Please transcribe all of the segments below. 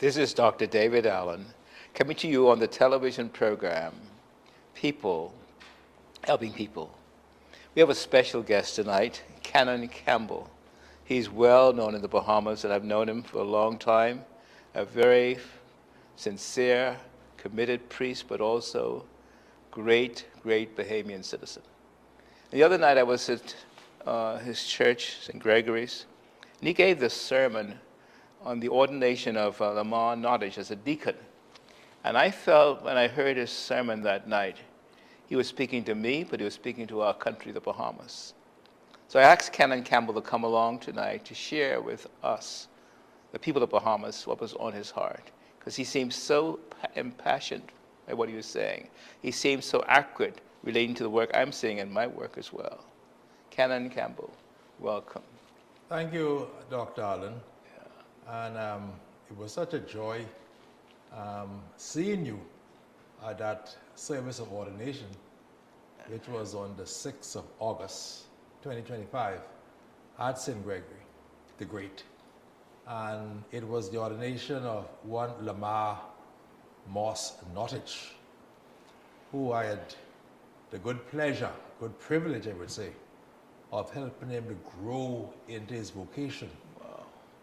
This is Dr. David Allen coming to you on the television program, People, Helping People. We have a special guest tonight, Campbell. He's well known in the Bahamas, and I've known him for a long time. A very sincere, committed priest, but also great Bahamian citizen. The other night I was at his church, St. Gregory's, and he gave this sermon on the ordination of Lamar Nottage as a deacon. And I felt when I heard his sermon that night, he was speaking to me, but he was speaking to our country, the Bahamas. So I asked Campbell to come along tonight to share with us, the people of the Bahamas, what was on his heart. Because he seemed so impassioned by what he was saying. He seemed so accurate relating to the work I'm seeing in my work as well. Campbell, welcome. Thank you, Dr. Allen. And it was such a joy seeing you at that service of ordination, which was on the 6th of August, 2025, at St. Gregory the Great. And it was the ordination of one Lamar Moss Nottage, who I had the good pleasure, good privilege, I would say, of helping him to grow into his vocation.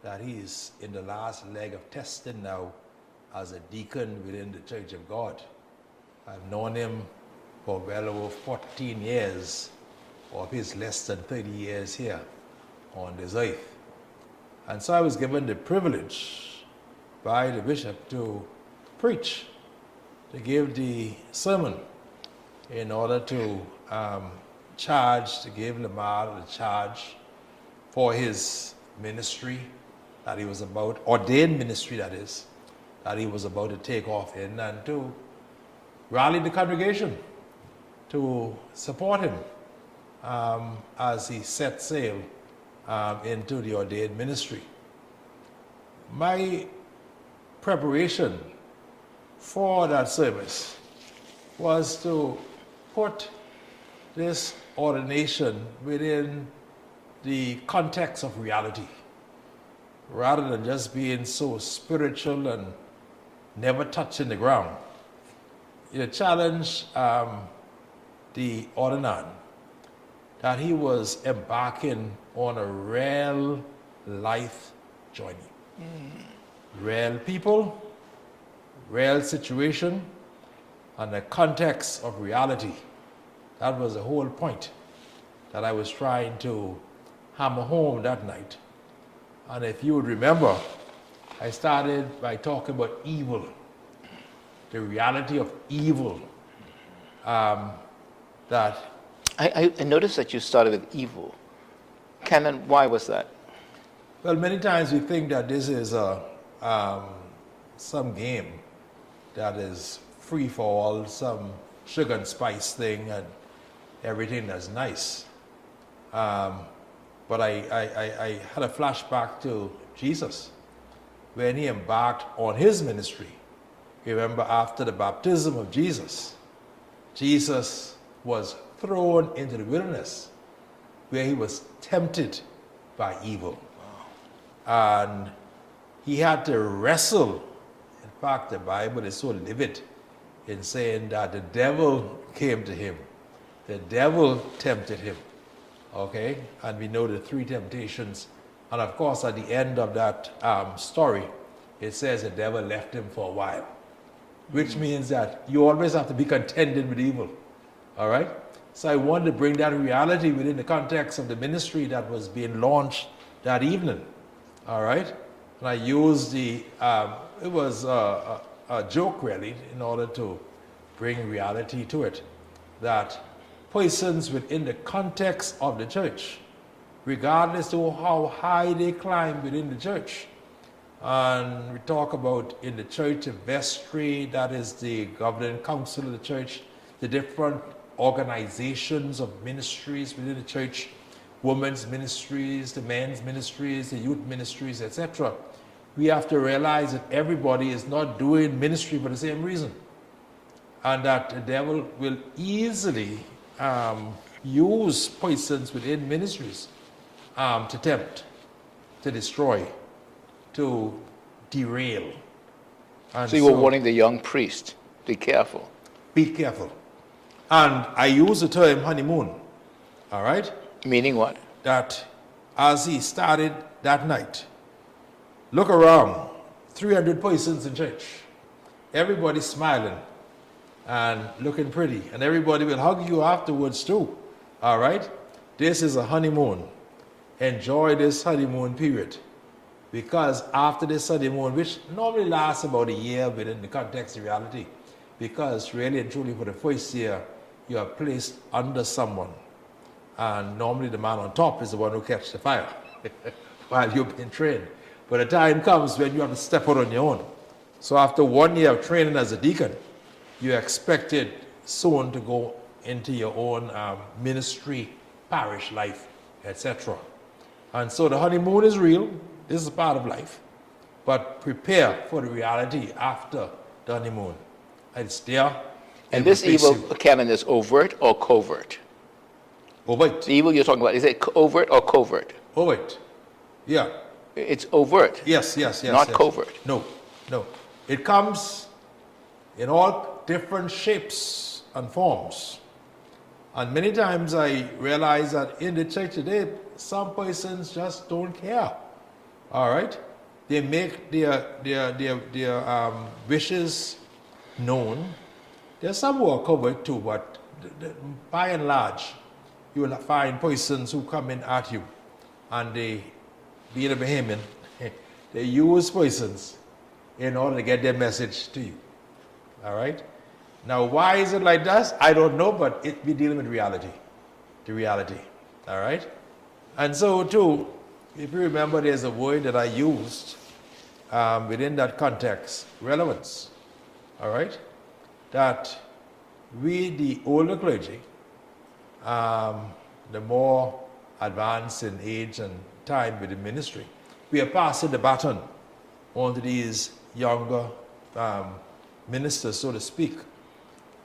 That he's in the last leg of testing now as a deacon within the Church of God. I've known him for well over 14 years of his less than 30 years here on this earth. And so I was given the privilege by the bishop to preach, to give the sermon in order to give Lamar the charge for his ministry that he was about, ordained ministry that is, that he was about to take off in, and to rally the congregation to support him as he set sail into the ordained ministry. My preparation for that service was to put this ordination within the context of reality, rather than just being so spiritual and never touching the ground. It challenged the ordinand that he was embarking on a real life journey. Real people, real situation, and the context of reality. That was the whole point that I was trying to hammer home that night. And if you would remember, I started by talking about evil, the reality of evil. That I noticed that you started with evil. Why was that? Well, many times we think that this is some game that is free for all, some sugar and spice thing, and everything that's nice. But I had a flashback to Jesus when he embarked on his ministry. Remember, after the baptism of Jesus, Jesus was thrown into the wilderness where he was tempted by evil. And he had to wrestle. In fact, the Bible is so livid in saying that the devil came to him. The devil tempted him. Okay, and we know the three temptations. And of course, at the end of that story, it says the devil left him for a while, which means that you always have to be contending with evil. All right? So I wanted to bring that reality within the context of the ministry that was being launched that evening. All right? And I used it was a joke really, in order to bring reality to it, that persons within the context of the church, regardless of how high they climb within the church. And we talk about in the church the vestry, that is the governing council of the church, the different organizations of ministries within the church, women's ministries, the men's ministries, the youth ministries, etc. We have to realize that everybody is not doing ministry for the same reason, and that the devil will easily use persons within ministries to tempt, to destroy, to derail, And So you were warning the young priest, be careful. be careful. And I use the term honeymoon, all right? Meaning what? That as he started that night, look around, 300 persons in church. Everybody smiling and looking pretty. And everybody will hug you afterwards too, all right? This is a honeymoon. Enjoy this honeymoon period. Because after this honeymoon, which normally lasts about a year within the context of reality, because really and truly for the first year, you are placed under someone. And normally the man on top is the one who catches the fire while you've been trained. But the time comes when you have to step out on your own. So after 1 year of training as a deacon, you're expected soon to go into your own ministry, parish life, etc. And so the honeymoon is real. This is part of life. But prepare for the reality after the honeymoon. It's there. And this evil, Canon, is overt or covert? Overt. The evil you're talking about, is it overt or covert? Overt. Yeah. It's overt. Yes. Not covert. No. It comes in all different shapes and forms. And many times I realize that in the church today, some persons just don't care. All right? They make their wishes known. There's some who are covered too, but by and large, you will find persons who come in at you and they, being a Bahamian, they use persons in order to get their message to you. All right? Now, why is it like that? I don't know, but we're dealing with reality. The reality. All right? And so, too, if you remember, there's a word that I used within that context, relevance. All right? That we, the older clergy, the more advanced in age and time with the ministry, we are passing the baton on to these younger ministers, so to speak.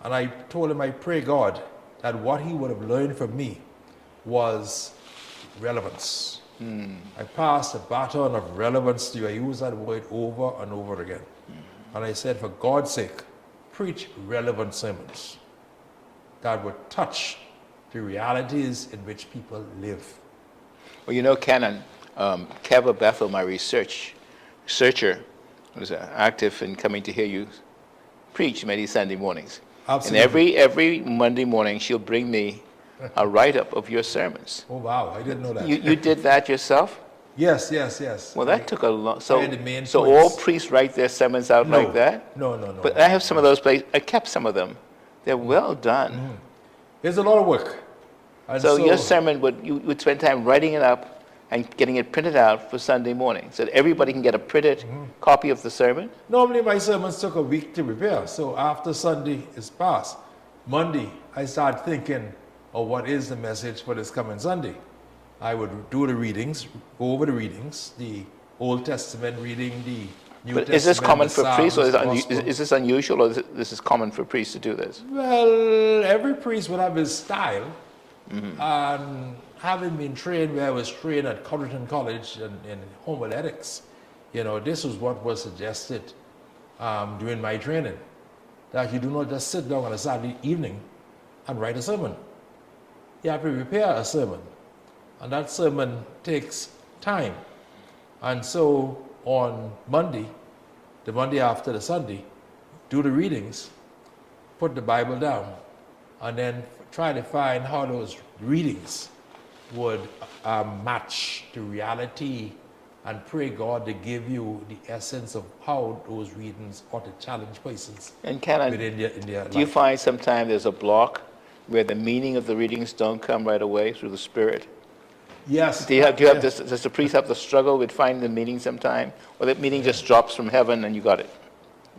And I told him I pray God that what he would have learned from me was relevance. I passed the baton of relevance to you. I use that word over and over again. And I said, for God's sake, preach relevant sermons that would touch the realities in which people live. Well, you know, Canon, Campbell Bethel, my researcher, who's active in coming to hear you preach many Sunday mornings. Absolutely. And every Monday morning, she'll bring me a write-up of your sermons. Oh, wow, I didn't know that. You did that yourself? Yes. Well, that took a long... I had the main So points. all priests write their sermons out like that? No. But I have some of those places. I kept some of them. They're well done. There's a lot of work. And So your sermon, you would spend time writing it up and getting it printed out for Sunday morning so that everybody can get a printed copy of the sermon? Normally my sermons took a week to prepare. So after Sunday is past, Monday, I start thinking of what is the message for this coming Sunday. I would do the readings, go over the readings, the Old Testament reading, the New Testament. Is this common for priests, or Psalms, is this unusual, or this is common for priests to do this? Well, every priest would have his style. And having been trained where I was trained at Cotterton College in homiletics, this was what was suggested during my training. That you do not just sit down on a Saturday evening and write a sermon. You have to prepare a sermon. And that sermon takes time. And so on Monday, the Monday after the Sunday, do the readings, put the Bible down, and then try to find how those readings would match the reality, and pray God to give you the essence of how those readings ought to challenge persons. And Canon, do you find sometimes there's a block where the meaning of the readings don't come right away through the Spirit? Yes. Do you have this? Does the priest have to struggle with finding the meaning sometime, or that meaning just drops from heaven and you got it?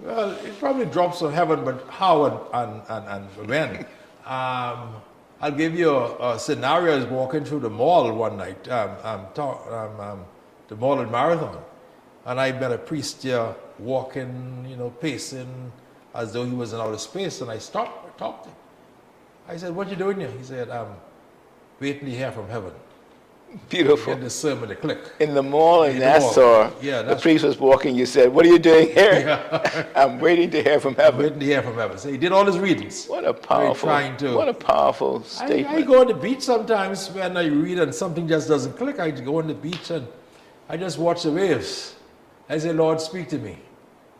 Well, it probably drops from heaven, but how and when? I'll give you a scenario. I was walking through the mall one night, the mall at Marathon, and I met a priest there walking, pacing as though he was in outer space, and I stopped, I talked to him. I said, "What you doing here?" He said, "I'm waiting to hear from heaven." Beautiful. Get the sermon to click. In the mall in In the mall. Nassau, Yeah, the that's- priest was walking. You said, "What are you doing here?" Yeah. I'm waiting to hear from heaven. Waiting to hear from heaven. So he did all his readings. What a powerful, what a powerful I statement. go on the beach sometimes when I read and something just doesn't click. I go on the beach and I just watch the waves. I say, Lord, speak to me.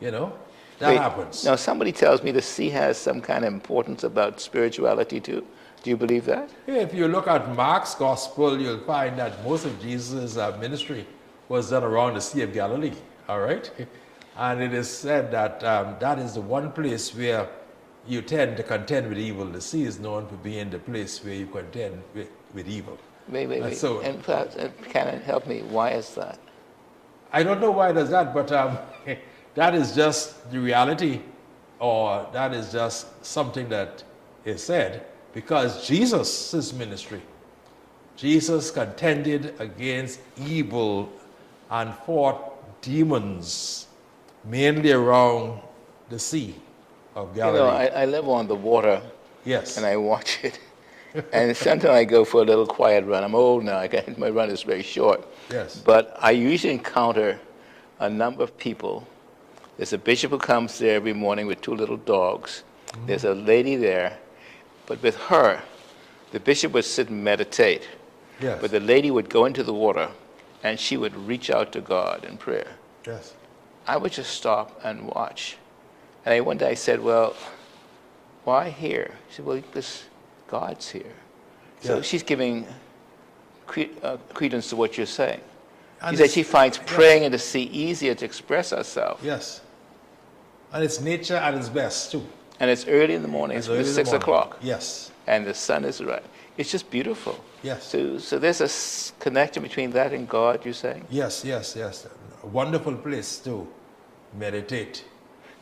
You know, that Wait, happens. Now, somebody tells me the sea has some kind of importance about spirituality too. Do you believe that? Yeah, if you look at Mark's gospel, you'll find that most of Jesus' ministry was done around the Sea of Galilee. All right? And it is said that that is the one place where you tend to contend with evil. The sea is known for being the place where you contend with evil. Wait. So- And perhaps, can it help me? Why is that? I don't know why it does that, but that is just the reality, or that is just something that is said, because Jesus' ministry, Jesus contended against evil and fought demons, mainly around the Sea of Galilee. You know, I live on the water Yes. and I watch it. And sometimes I go for a little quiet run. I'm old now. My run is very short. Yes. But I usually encounter a number of people. There's a bishop who comes there every morning with 2 little dogs. There's a lady there. But with her, the bishop would sit and meditate. Yes. But the lady would go into the water and she would reach out to God in prayer. Yes. I would just stop and watch. And one day I said, well, why here? She said, well, because God's here. So Yeah. she's giving credence to what you're saying. She And said it's- she finds praying in the sea easier to express herself. Yes. And it's nature at its best, too. And it's early in the morning. It's early in the 6 morning. o'clock. Yes. And the sun is right. It's just beautiful. Yes. So there's a connection between that and God, you're saying? Yes. A wonderful place to meditate.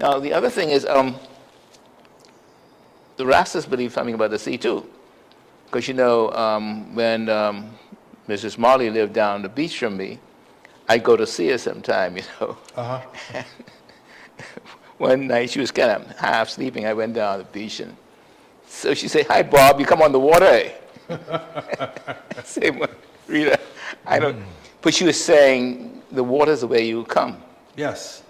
Now, the other thing is, the Rastas believe something about the sea too. Because, you know, when Mrs. Marley lived down the beach from me, I'd go to see her sometime, you know. Uh-huh. One night she was kind of half sleeping. I went down the beach, and so she said, "Hi, Bob, you come on the water, eh?" I said, well, Rita, I don't. But she was saying the water's the way you come. Yes.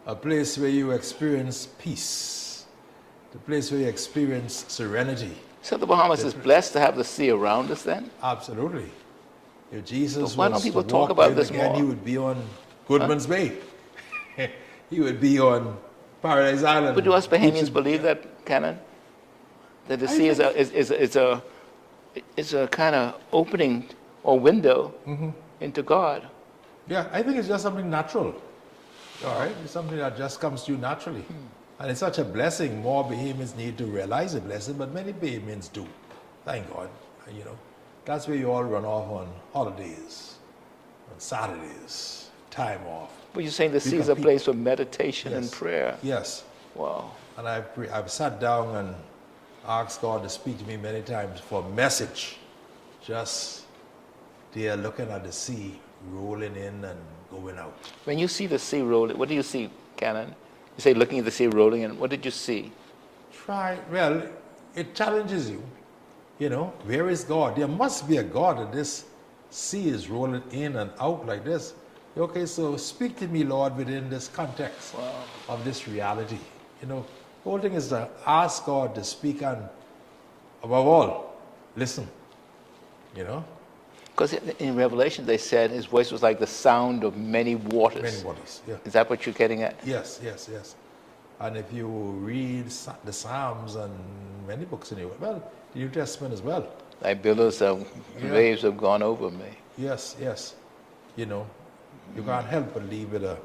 A place where you experience peace. The place where you experience serenity. So the Bahamas is blessed to have the sea around us then? Absolutely. If Jesus But why don't was people to talk walk about in this again, more? he would be on Goodman's Bay. He would be on Paradise Island. But do us Bahamians believe that, Canon? That the sea is a kind of opening or window into God. Yeah, I think it's just something natural. All right? It's something that just comes to you naturally. And it's such a blessing. More Bahamians need to realize the blessing, but many Bahamians do. Thank God. You know, that's where you all run off on holidays, on Saturdays, time off. But you're saying the sea is a place for meditation and prayer. Yes. Wow. And I've sat down and asked God to speak to me many times for a message. Just there looking at the sea, rolling in and going out. When you see the sea rolling, what do you see, Canon? You say looking at the sea rolling, and what did you see? Well, it challenges you. You know, where is God? There must be a God that this sea is rolling in and out like this. Okay, so speak to me, Lord, within this context of this reality. You know, the whole thing is to ask God to speak and, above all, listen. You know? Because in Revelation they said his voice was like the sound of many waters. Many waters, yeah. Is that what you're getting at? Yes. And if you read the Psalms and many books in the New Testament as well. Like billows of waves have gone over me. Yes. You know, you can't help but leave with a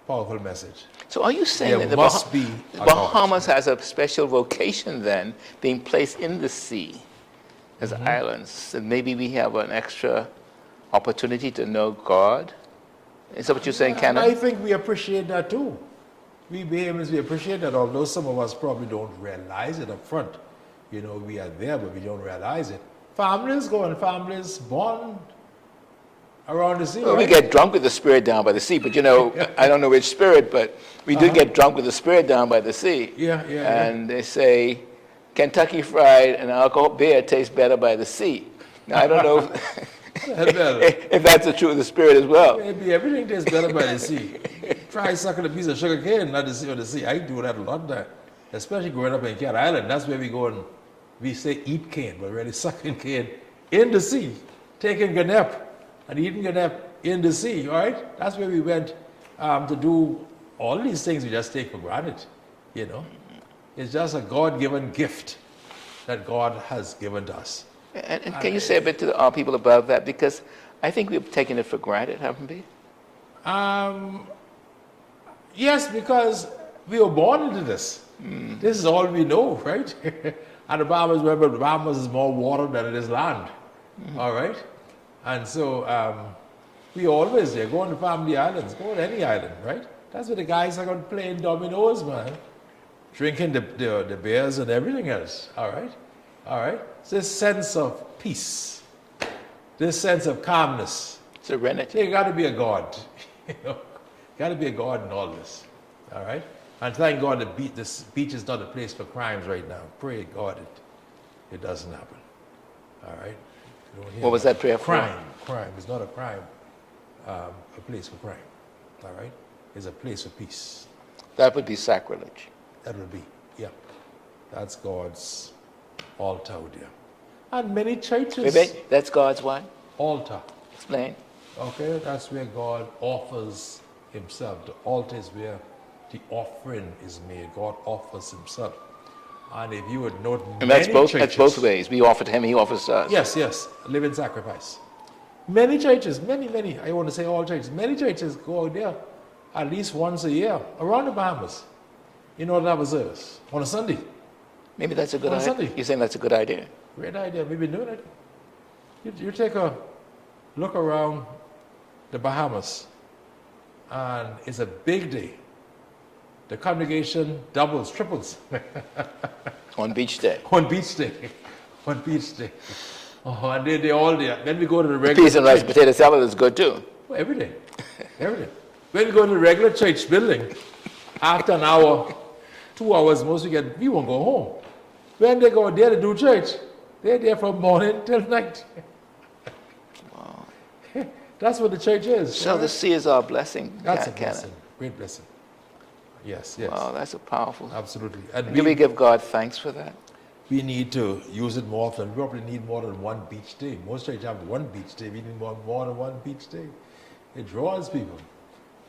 powerful message. So are you saying There that must be the a Bahamas has a special vocation then, being placed in the sea as islands, and maybe we have an extra opportunity to know God? Is that what you're saying, And Canon? I think we appreciate that too. We Bahamians, we appreciate that, although some of us probably don't realize it up front. You know, we are there, but we don't realize it. Families born around the sea. Well, we right? get drunk with the spirit down by the sea, but you know, I don't know which spirit, but we do get drunk with the spirit down by the sea. Yeah. And they say Kentucky Fried and alcohol beer tastes better by the sea. Now, I don't know. Well, if that's the truth of the Spirit as well. maybe everything tastes better by the sea. Try sucking a piece of sugar cane, not the sea or the sea. I do that a lot there. Especially growing up in Cat Island. That's where we go and we say eat cane, but really sucking cane in the sea. Taking ganep and eating ganep in the sea, all right? That's where we went to do all these things we just take for granted, you know? It's just a God-given gift that God has given to us. And can you say a bit to our people about that? Because I think we've taken it for granted, haven't we? Yes, because we were born into this. This is all we know, right? And the Bahamas, remember, the Bahamas is more water than it is land, all right? And so we always there, go on the family islands, go on any island, right? That's where the guys are going playing dominoes, man. Drinking the beers and everything else, all right? All right? It's this sense of peace, this sense of calmness. Serenity. There got to be a God, you know? Got to be a God in all this, all right? And thank God this beach is not a place for crimes right now. Pray God it doesn't happen, all right? What was that prayer for? Crime is not a crime, a place for crime, all right? It's a place for peace. That would be sacrilege. That would be, yeah. That's God's altar out there. And many churches. Wait, that's God's what? Altar. Explain. Okay, that's where God offers himself. The altar is where the offering is made. God offers himself. And if you would note, and that's both ways. We offer to him, he offers to us. Yes, living sacrifice. Many churches, many, I want to say all churches, many churches go out there at least once a year around the Bahamas in order to have a service on a Sunday. Maybe that's a good idea. You're saying that's a good idea? Great idea. We've been doing it. You take a look around the Bahamas, and it's a big day. The congregation doubles, triples. On beach day. On beach day. On beach day. Oh, and they all there. Then we go to the regular peas and rice, potato salad is good too. Oh, every day. Every day. When we go to the regular church building, after an hour, 2 hours, we won't go home. When they go there to do church, they're there from morning till night. Wow. That's what the church is. So the sea is our blessing. That's a blessing. Great blessing. Yes. Wow, that's a powerful. Absolutely. And do we give God thanks for that? We need to use it more often. We probably need more than one beach day. Most churches have one beach day. We need more than one beach day. It draws people.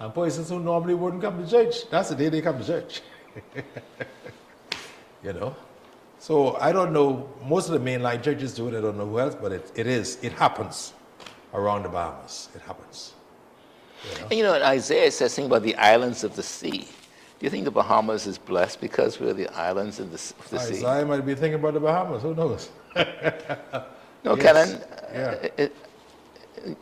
And persons who normally wouldn't come to church, that's the day they come to church. You know? So I don't know, most of the mainline churches do it, I don't know who else, but it happens around the Bahamas. It happens. You know? And you know, Isaiah says something about the islands of the sea. Do you think the Bahamas is blessed because we're the islands of the sea? Isaiah might be thinking about the Bahamas, who knows? No, yes. Kenan,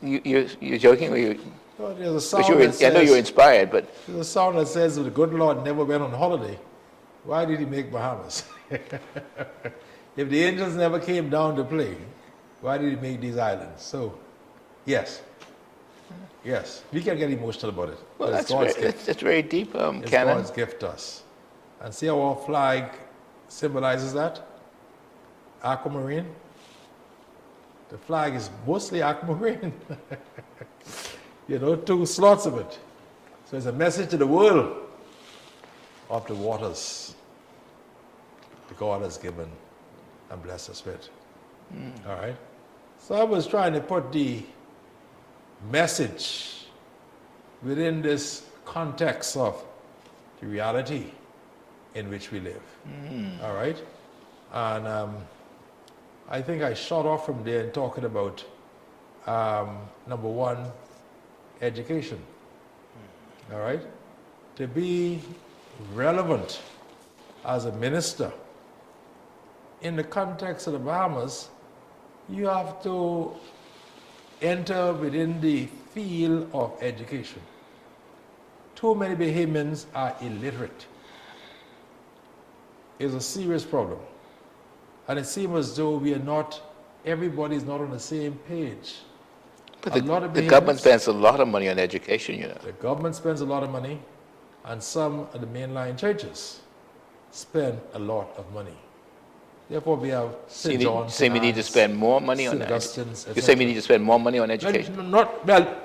you're joking, or you? Well, there's a song I know you're inspired, but there's a song that says, "The good Lord never went on holiday. Why did he make Bahamas? If the angels never came down to play, why did he make these islands?" So, yes, we can get emotional about it. Well, that's very deep, Kenan. It's God's gift to us. And see how our flag symbolizes that? Aquamarine. The flag is mostly aquamarine. You know, 2 slots of it. So it's a message to the world of the waters that God has given and blessed us with. All right? So I was trying to put the message within this context of the reality in which we live. All right? And I think I shot off from there in talking about, number one, education. All right? To be relevant as a minister in the context of the Bahamas, you have to enter within the field of education. Too many Bahamians are illiterate. It's a serious problem. And it seems as though everybody is not on the same page. But the government spends a lot of money on education, you know. The government spends a lot of money, and some of the mainline churches spend a lot of money. Therefore, we have So you St. John, say we need to spend more money on St. that. Augustine's, You say we need to spend more money on Well, education.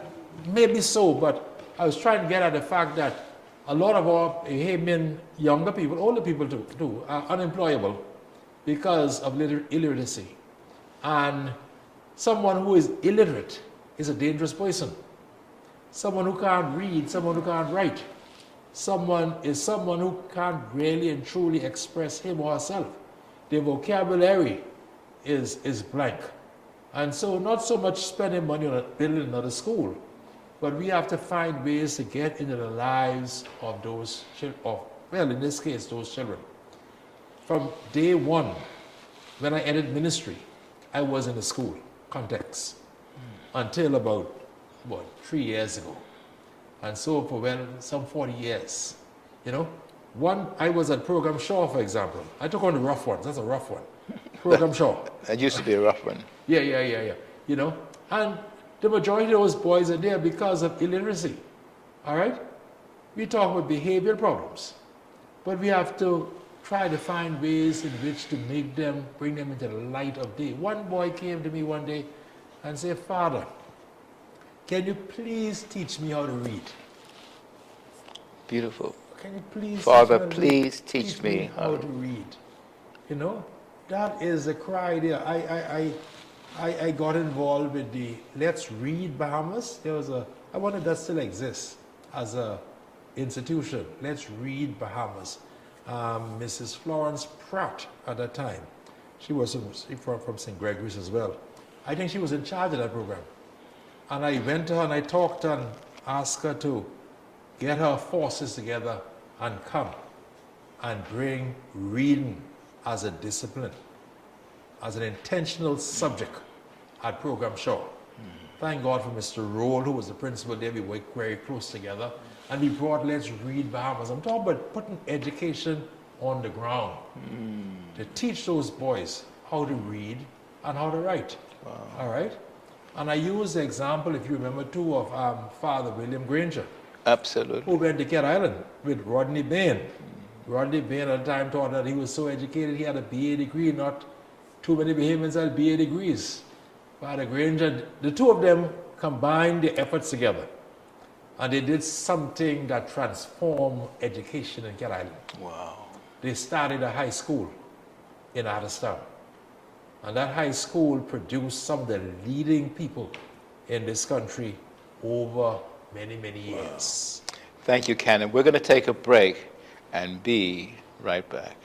maybe so, but I was trying to get at the fact that a lot of our Bahamian younger people, older people too, are unemployable because of illiteracy. And someone who is illiterate is a dangerous person. Someone who can't read, someone who can't write, someone who can't really and truly express him or herself. Their vocabulary is blank. And so not so much spending money on building another school, but we have to find ways to get into the lives of those children, well, in this case, those children. From day one, when I entered ministry, I was in a school context until about, 3 years ago. And so for some 40 years, I was at Program Shaw, for example. I took on the rough ones. That's a rough one. Program Shaw. That used to be a rough one. Yeah. And the majority of those boys are there because of illiteracy. All right? We talk about behavioral problems, but we have to try to find ways in which to bring them into the light of day. One boy came to me one day and said, "Father, can you please teach me how to read?" Beautiful. Can you please, Father, please teach me how to read? That is a cry there. I got involved with the Let's Read Bahamas. I wonder if that still exists as a institution. Let's Read Bahamas. Mrs. Florence Pratt at that time, she was from St. Gregory's as well. I think she was in charge of that program. And I went to her and I talked and asked her to get her forces together and come and bring reading as a discipline, as an intentional subject at Program Shaw. Thank God for Mr. Roll, who was the principal there. We worked very close together. And we brought Let's Read Bahamas. I'm talking about putting education on the ground to teach those boys how to read and how to write. Wow. All right? And I use the example, if you remember, too, of Father William Granger. Absolutely. Who went to Cat Island with Rodney Bain. Rodney Bain at the time thought that he was so educated, he had a BA degree. Not too many Bahamians had BA degrees. Father Granger, the two of them combined their efforts together. And they did something that transformed education in Cat Island. Wow. They started a high school in Artistown. And that high school produced some of the leading people in this country over many, many years. Thank you, Canon. We're going to take a break and be right back.